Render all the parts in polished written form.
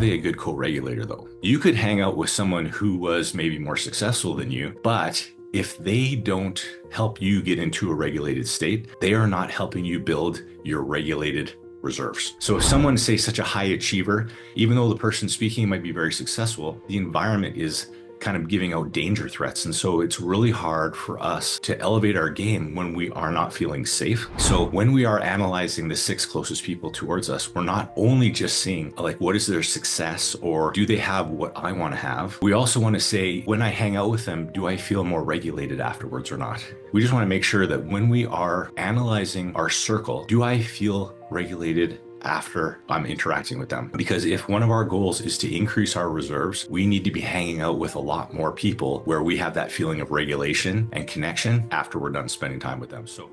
they a good co-regulator though? You could hang out with someone who was maybe more successful than you, but if they don't help you get into a regulated state, they are not helping you build your regulated reserves. So if someone's, say, such a high achiever, even though the person speaking might be very successful, the environment is kind of giving out danger threats. And so it's really hard for us to elevate our game when we are not feeling safe. So when we are analyzing the 6 closest people towards us, we're not only just seeing like, what is their success or do they have what I want to have? We also want to say, when I hang out with them, do I feel more regulated afterwards or not? We just want to make sure that when we are analyzing our circle, do I feel regulated after I'm interacting with them? Because if one of our goals is to increase our reserves, we need to be hanging out with a lot more people where we have that feeling of regulation and connection after we're done spending time with them. So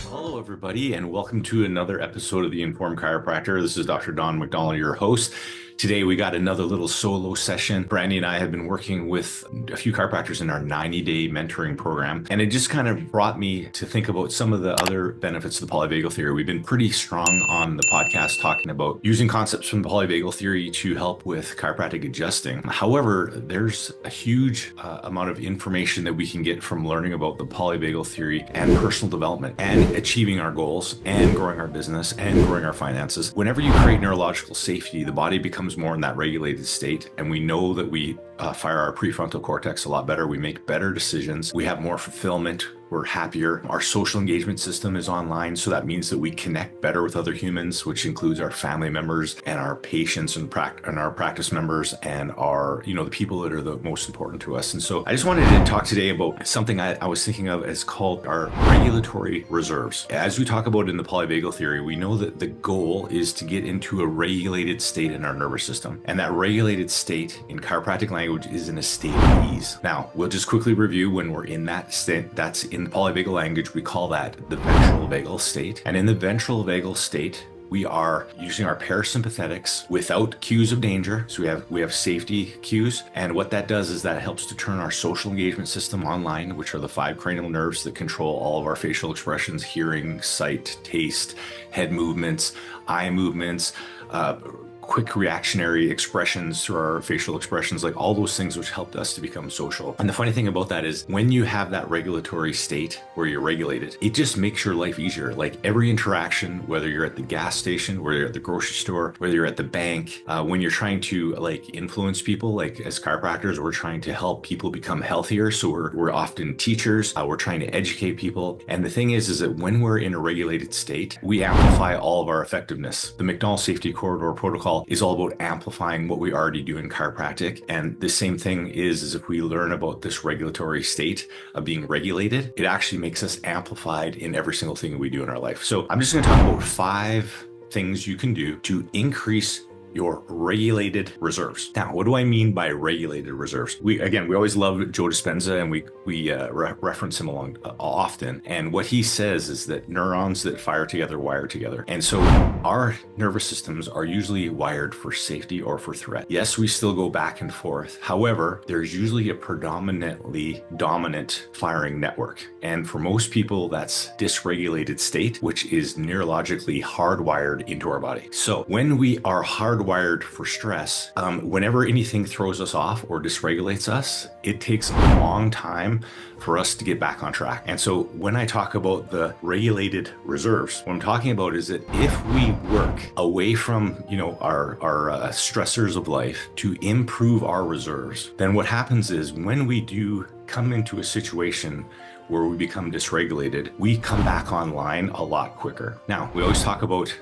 hello everybody, and welcome to another episode of the Informed Chiropractor. This is Dr. Don MacDonald, your host. Today, we got another little solo session. Brandy and I have been working with a few chiropractors in our 90-day mentoring program, and it just kind of brought me to think about some of the other benefits of the Polyvagal Theory. We've been pretty strong on the podcast talking about using concepts from the Polyvagal Theory to help with chiropractic adjusting. However, there's a huge amount of information that we can get from learning about the Polyvagal Theory and personal development and achieving our goals and growing our business and growing our finances. Whenever you create neurological safety, the body becomes more in that regulated state, and we know that we fire our prefrontal cortex a lot better. We make better decisions. We have more fulfillment. We're happier. Our social engagement system is online, so that means that we connect better with other humans, which includes our family members and our patients and our practice members and our, the people that are the most important to us. And so I just wanted to talk today about something I was thinking of as called our regulatory reserves. As we talk about in the Polyvagal Theory, we know that the goal is to get into a regulated state in our nervous system. And that regulated state in chiropractic language is in a state of ease. Now, we'll just quickly review when we're in that state. That's in the polyvagal language, we call that the ventral vagal state. And in the ventral vagal state, we are using our parasympathetics without cues of danger. So we have safety cues. And what that does is that helps to turn our social engagement system online, which are the 5 cranial nerves that control all of our facial expressions: hearing, sight, taste, head movements, eye movements, quick reactionary expressions through our facial expressions, like all those things which helped us to become social. And the funny thing about that is when you have that regulatory state where you're regulated, it just makes your life easier. Like every interaction, whether you're at the gas station, whether you're at the grocery store, whether you're at the bank, when you're trying to influence people, like as chiropractors, we're trying to help people become healthier. So we're often teachers, we're trying to educate people. And the thing is that when we're in a regulated state, we amplify all of our effectiveness. The MacDonald Safety Corridor Protocol is all about amplifying what we already do in chiropractic. And the same thing is if we learn about this regulatory state of being regulated, it actually makes us amplified in every single thing we do in our life. So I'm just going to talk about 5 things you can do to increase your regulated reserves. Now, what do I mean by regulated reserves? We always love Joe Dispenza, and we reference him often. And what he says is that neurons that fire together wire together. And so our nervous systems are usually wired for safety or for threat. Yes, we still go back and forth. However, there's usually a predominantly dominant firing network. And for most people, that's dysregulated state, which is neurologically hardwired into our body. So when we are hardwired for stress, whenever anything throws us off or dysregulates us, it takes a long time for us to get back on track. And so when I talk about the regulated reserves, what I'm talking about is that if we work away from our stressors of life to improve our reserves, then what happens is when we do come into a situation where we become dysregulated, we come back online a lot quicker. Now, we always talk about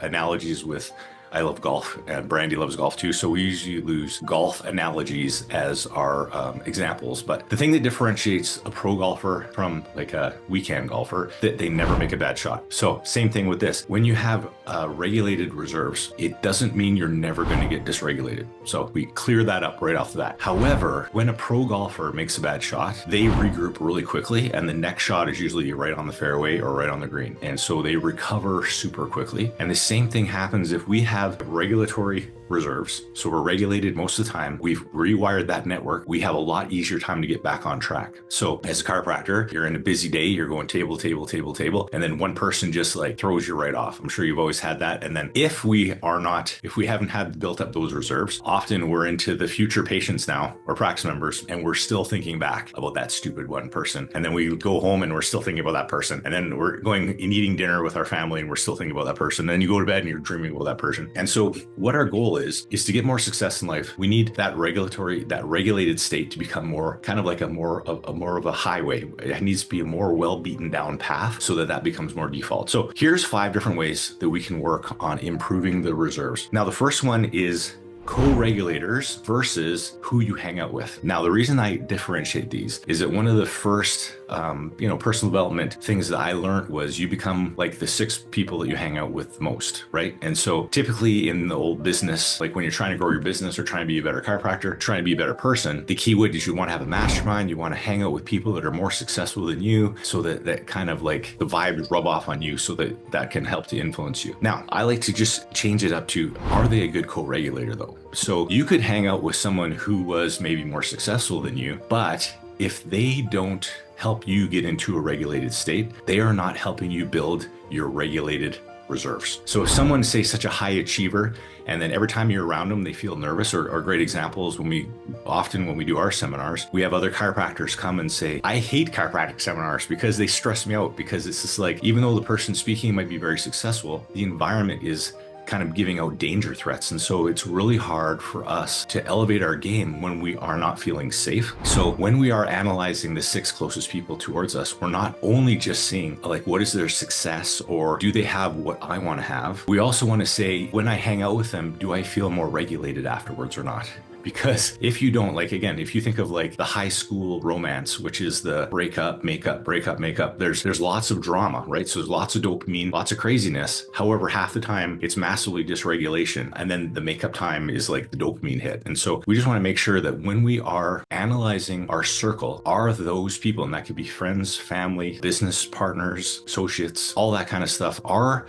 analogies with I love golf, and Brandy loves golf too, so we usually use golf analogies as our examples. But the thing that differentiates a pro golfer from like a weekend golfer, that they never make a bad shot. So same thing with this. When you have regulated reserves, it doesn't mean you're never going to get dysregulated. So we clear that up right off the bat. However, when a pro golfer makes a bad shot, they regroup really quickly, and the next shot is usually right on the fairway or right on the green. And so they recover super quickly. And the same thing happens if we have regulatory reserves. So we're regulated most of the time. We've rewired that network. We have a lot easier time to get back on track. So as a chiropractor, you're in a busy day, you're going table, table, table, table, and then one person just like throws you right off. I'm sure you've always had that. And then if we haven't had built up those reserves, often we're into the future patients now or practice members, and we're still thinking back about that stupid one person. And then we go home and we're still thinking about that person. And then we're going and eating dinner with our family and we're still thinking about that person. And then you go to bed and you're dreaming about that person. And so what our goal is to get more success in life. We need that regulated state to become more kind of like a more of a highway. It needs to be a more well-beaten down path so that becomes more default. So here's 5 different ways that we can work on improving the reserves. Now, the first one is co-regulators versus who you hang out with. Now, the reason I differentiate these is that one of the first, personal development things that I learned was you become like the 6 people that you hang out with most, right? And so typically in the old business, like when you're trying to grow your business or trying to be a better chiropractor, trying to be a better person, the key word is you want to have a mastermind. You want to hang out with people that are more successful than you so that kind of like the vibes rub off on you so that can help to influence you. Now, I like to just change it up to, are they a good co-regulator though? So you could hang out with someone who was maybe more successful than you, but if they don't help you get into a regulated state, they are not helping you build your regulated reserves. So if someone's, say, such a high achiever, and then every time you're around them, they feel nervous, or great examples when we do our seminars, we have other chiropractors come and say, I hate chiropractic seminars because they stress me out, because it's just like, even though the person speaking might be very successful, the environment is kind of giving out danger threats. And so it's really hard for us to elevate our game when we are not feeling safe. So when we are analyzing the 6 closest people towards us, we're not only just seeing like, what is their success, or do they have what I want to have? We also want to say, when I hang out with them, do I feel more regulated afterwards or not? Because if you don't, like, again, if you think of like the high school romance, which is the breakup, makeup, breakup, makeup, there's lots of drama, right? So there's lots of dopamine, lots of craziness. However, half the time it's massively dysregulation. And then the makeup time is like the dopamine hit. And so we just want to make sure that when we are analyzing our circle, are those people, and that could be friends, family, business partners, associates, all that kind of stuff,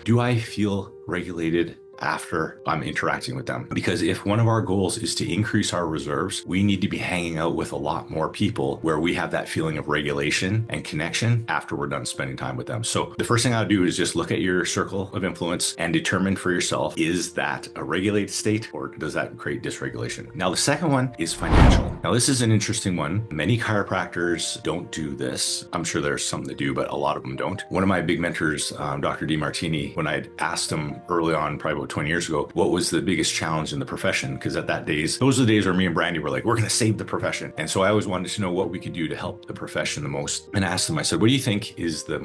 do I feel regulated after I'm interacting with them? Because if one of our goals is to increase our reserves, we need to be hanging out with a lot more people where we have that feeling of regulation and connection after we're done spending time with them. So the first thing I'll do is just look at your circle of influence and determine for yourself, is that a regulated state or does that create dysregulation? Now, the second one is financial. Now, this is an interesting one. Many chiropractors don't do this. I'm sure there's some that do, but a lot of them don't. One of my big mentors, Dr. DeMartini, when I asked him early on, probably about 20 years ago, what was the biggest challenge in the profession? Because those are the days where me and Brandy were like, we're going to save the profession. And so I always wanted to know what we could do to help the profession the most. And I asked him, I said, what do you think is the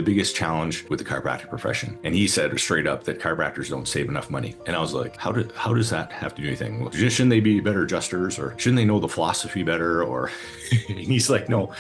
biggest challenge with the chiropractic profession? And he said straight up that chiropractors don't save enough money. And I was like, how does that have to do anything? Well, shouldn't they be better adjusters, or shouldn't they know the philosophy better? Or and he's like, no.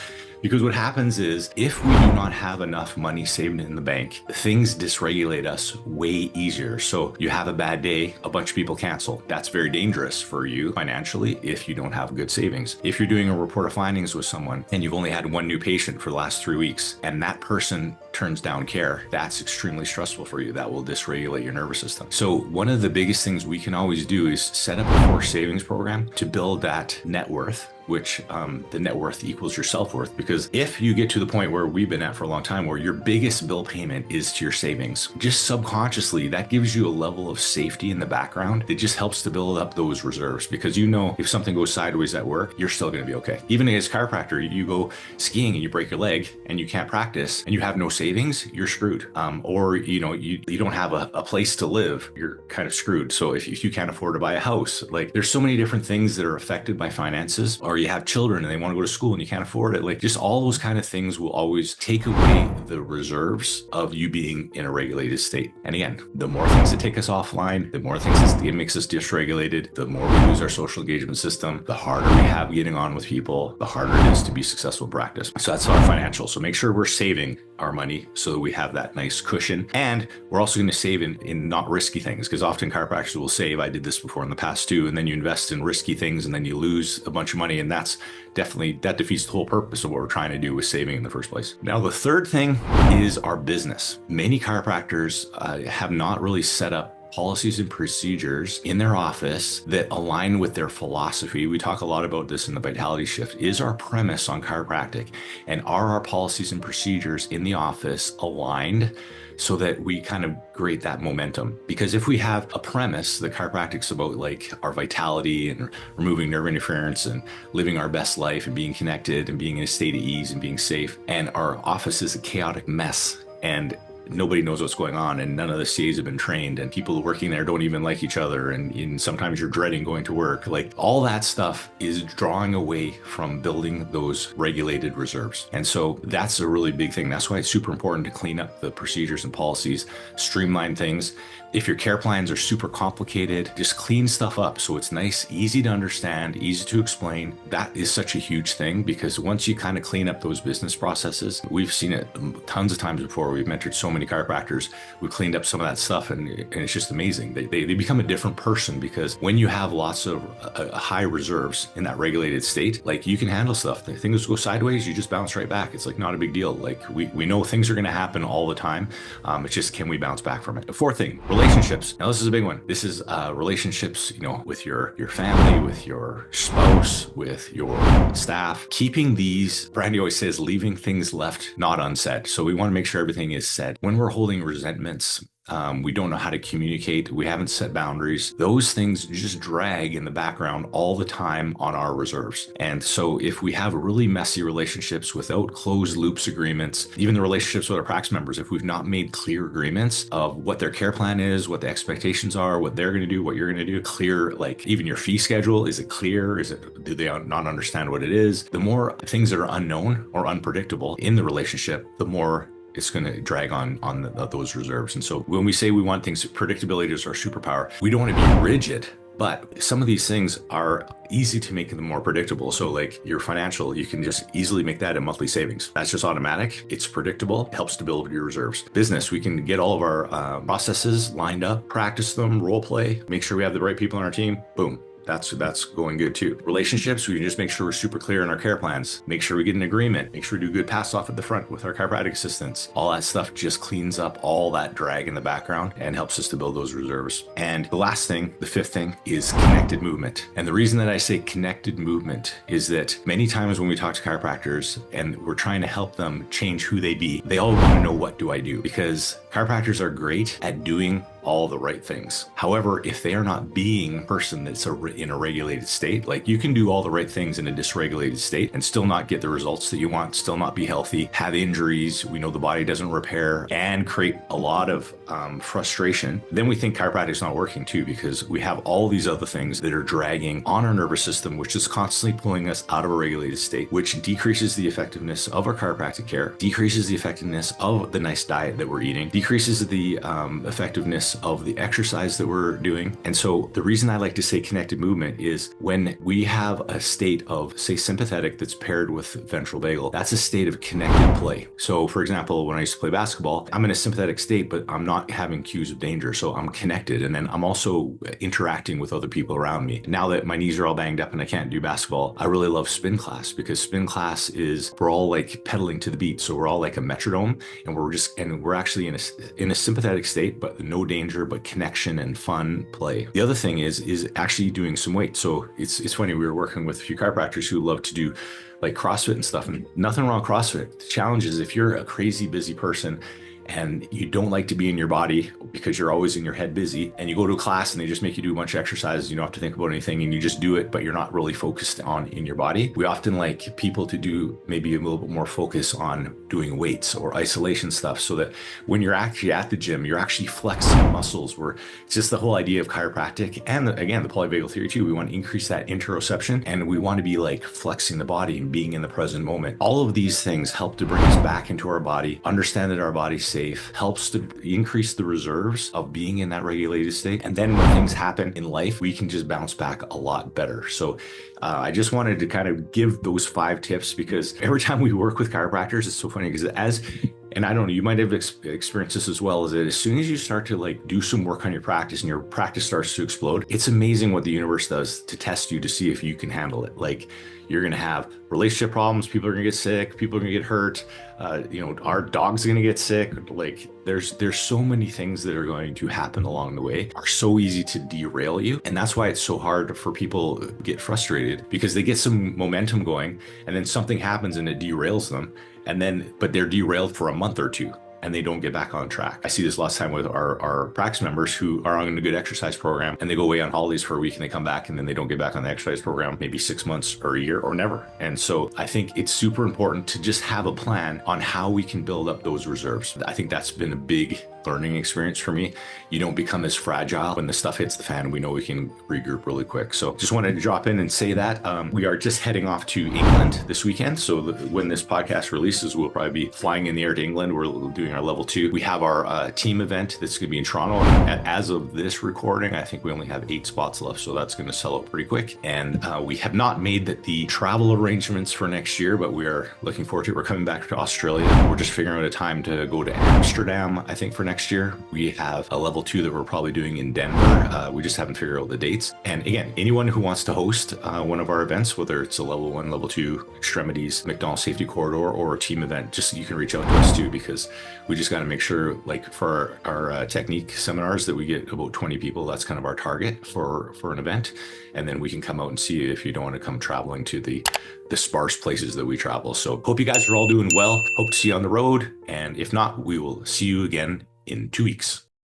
Because what happens is, if we do not have enough money saved in the bank, things dysregulate us way easier. So you have a bad day, a bunch of people cancel. That's very dangerous for you financially if you don't have good savings. If you're doing a report of findings with someone and you've only had one new patient for the last 3 weeks and that person turns down care, that's extremely stressful for you. That will dysregulate your nervous system. So one of the biggest things we can always do is set up a forced savings program to build that net worth, which the net worth equals your self-worth. Because if you get to the point where we've been at for a long time, where your biggest bill payment is to your savings, just subconsciously, that gives you a level of safety in the background. It just helps to build up those reserves, because you know if something goes sideways at work, you're still going to be okay. Even as a chiropractor, you go skiing and you break your leg and you can't practice and you have no savings, you're screwed. Or you don't have a place to live, you're kind of screwed. So if you can't afford to buy a house, like, there's so many different things that are affected by finances. Or you have children and they want to go to school and you can't afford it. Like, just all those kind of things will always take away the reserves of you being in a regulated state. And again, the more things that take us offline, the more things it makes us dysregulated, the more we lose our social engagement system, the harder we have getting on with people, the harder it is to be successful in practice. So that's our financial. So make sure we're saving our money so that we have that nice cushion. And we're also going to save in not risky things, because often chiropractors will save. I did this before in the past too. And then you invest in risky things and then you lose a bunch of money. And that defeats the whole purpose of what we're trying to do with saving in the first place. Now, the third thing is our business. Many chiropractors have not really set up policies and procedures in their office that align with their philosophy. We talk a lot about this in the Vitality Shift. Is our premise on chiropractic, and are our policies and procedures in the office aligned so that we kind of create that momentum? Because if we have a premise that chiropractic's about like our vitality and removing nerve interference and living our best life and being connected and being in a state of ease and being safe, and our office is a chaotic mess and nobody knows what's going on, and none of the CAs have been trained, and people working there don't even like each other, and sometimes you're dreading going to work. Like, all that stuff is drawing away from building those regulated reserves. And so that's a really big thing. That's why it's super important to clean up the procedures and policies, streamline things. If your care plans are super complicated, just clean stuff up so it's nice, easy to understand, easy to explain. That is such a huge thing, because once you kind of clean up those business processes, we've seen it tons of times before. We've mentored so many chiropractors. We've cleaned up some of that stuff, and it's just amazing. They become a different person, because when you have lots of high reserves in that regulated state, like, you can handle stuff. If things go sideways, you just bounce right back. It's like not a big deal. Like, we know things are going to happen all the time. It's just, can we bounce back from it? The fourth thing, relationships. Now, this is a big one. This is relationships, with your family, with your spouse, with your staff. Keeping these, Brandy always says, leaving things left not unsaid. So we want to make sure everything is said. When we're holding resentments, we don't know how to communicate, we haven't set boundaries, those things just drag in the background all the time on our reserves. And so if we have really messy relationships without closed loops agreements, even the relationships with our practice members, if we've not made clear agreements of what their care plan is, what the expectations are, what they're going to do, what you're going to do, clear, like even your fee schedule, is it clear? Do they not understand what it is? The more things that are unknown or unpredictable in the relationship, the more it's going to drag on those reserves. And so when we say we want things, predictability is our superpower. We don't want to be rigid, but some of these things are easy to make them more predictable. So like your financial, you can just easily make that a monthly savings. That's just automatic. It's predictable. It helps to build your reserves. Business, we can get all of our processes lined up, practice them, role play, make sure we have the right people on our team. Boom. That's going good too. Relationships, we can just make sure we're super clear in our care plans, make sure we get an agreement, make sure we do good pass off at the front with our chiropractic assistants. All that stuff just cleans up all that drag in the background and helps us to build those reserves. And the last thing, the fifth thing, is connected movement. And the reason that I say connected movement is that many times when we talk to chiropractors and we're trying to help them change who they be, they all want to know, what do I do? Because chiropractors are great at doing all the right things. However, if they are not being a person that's in a regulated state, like, you can do all the right things in a dysregulated state and still not get the results that you want, still not be healthy, have injuries, we know the body doesn't repair, and create a lot of frustration. Then we think chiropractic's not working too, because we have all these other things that are dragging on our nervous system, which is constantly pulling us out of a regulated state, which decreases the effectiveness of our chiropractic care, decreases the effectiveness of the nice diet that we're eating, decreases the effectiveness of the exercise that we're doing. And so the reason I like to say connected movement is when we have a state of, say, sympathetic that's paired with ventral vagal, that's a state of connected play. So for example, when I used to play basketball, I'm in a sympathetic state, but I'm not having cues of danger. So I'm connected. And then I'm also interacting with other people around me. Now that my knees are all banged up and I can't do basketball, I really love spin class, because spin class is, we're all like pedaling to the beat. So we're all like a metronome, and we're actually in a sympathetic state, but no danger, but connection and fun play. The other thing is actually doing some weight. So it's funny, we were working with a few chiropractors who love to do like CrossFit and stuff, and nothing wrong with CrossFit. The challenge is, if you're a crazy busy person and you don't like to be in your body because you're always in your head busy, and you go to a class and they just make you do a bunch of exercises, you don't have to think about anything, and you just do it, but you're not really focused on in your body. We often like people to do maybe a little bit more focus on doing weights or isolation stuff, so that when you're actually at the gym, you're actually flexing muscles. Where it's just the whole idea of chiropractic, and again, the Polyvagal Theory too, we want to increase that interoception, and we want to be like flexing the body and being in the present moment. All of these things help to bring us back into our body, understand that our body's safe, helps to increase the reserves of being in that regulated state. And then when things happen in life, we can just bounce back a lot better. So I just wanted to kind of give those 5 tips, because every time we work with chiropractors, it's so funny, because And I don't know, you might have experienced this as well, is that as soon as you start to like do some work on your practice and your practice starts to explode, it's amazing what the universe does to test you to see if you can handle it. Like you're going to have relationship problems. People are going to get sick. People are going to get hurt. Our dog's going to get sick. Like there's so many things that are going to happen along the way, are so easy to derail you. And that's why it's so hard for people to get frustrated, because they get some momentum going and then something happens and it derails them. But they're derailed for a month or two and they don't get back on track. I see this lots of time with our practice members who are on a good exercise program and they go away on holidays for a week and they come back and then they don't get back on the exercise program, maybe 6 months or a year or never. And so I think it's super important to just have a plan on how we can build up those reserves. I think that's been a big learning experience for me. You don't become as fragile when the stuff hits the fan. We know we can regroup really quick. So just wanted to drop in and say that we are just heading off to England this weekend. So when this podcast releases, we'll probably be flying in the air to England. We're doing our level 2. We have our team event that's going to be in Toronto. And as of this recording, I think we only have 8 spots left. So that's going to sell out pretty quick. And we have not made the travel arrangements for next year, but we are looking forward to it. We're coming back to Australia. We're just figuring out a time to go to Amsterdam, I think, for next year. We have a level 2 that we're probably doing in Denver. We just haven't figured out the dates. And again, anyone who wants to host one of our events, whether it's a level 1, level 2 extremities, MacDonald safety corridor, or a team event, just you can reach out to us too, because we just got to make sure, like for our technique seminars, that we get about 20 people. That's kind of our target for an event. And then we can come out and see you if you don't want to come traveling to the sparse places that we travel. So hope you guys are all doing well. Hope to see you on the road. And if not, we will see you again in 2 weeks.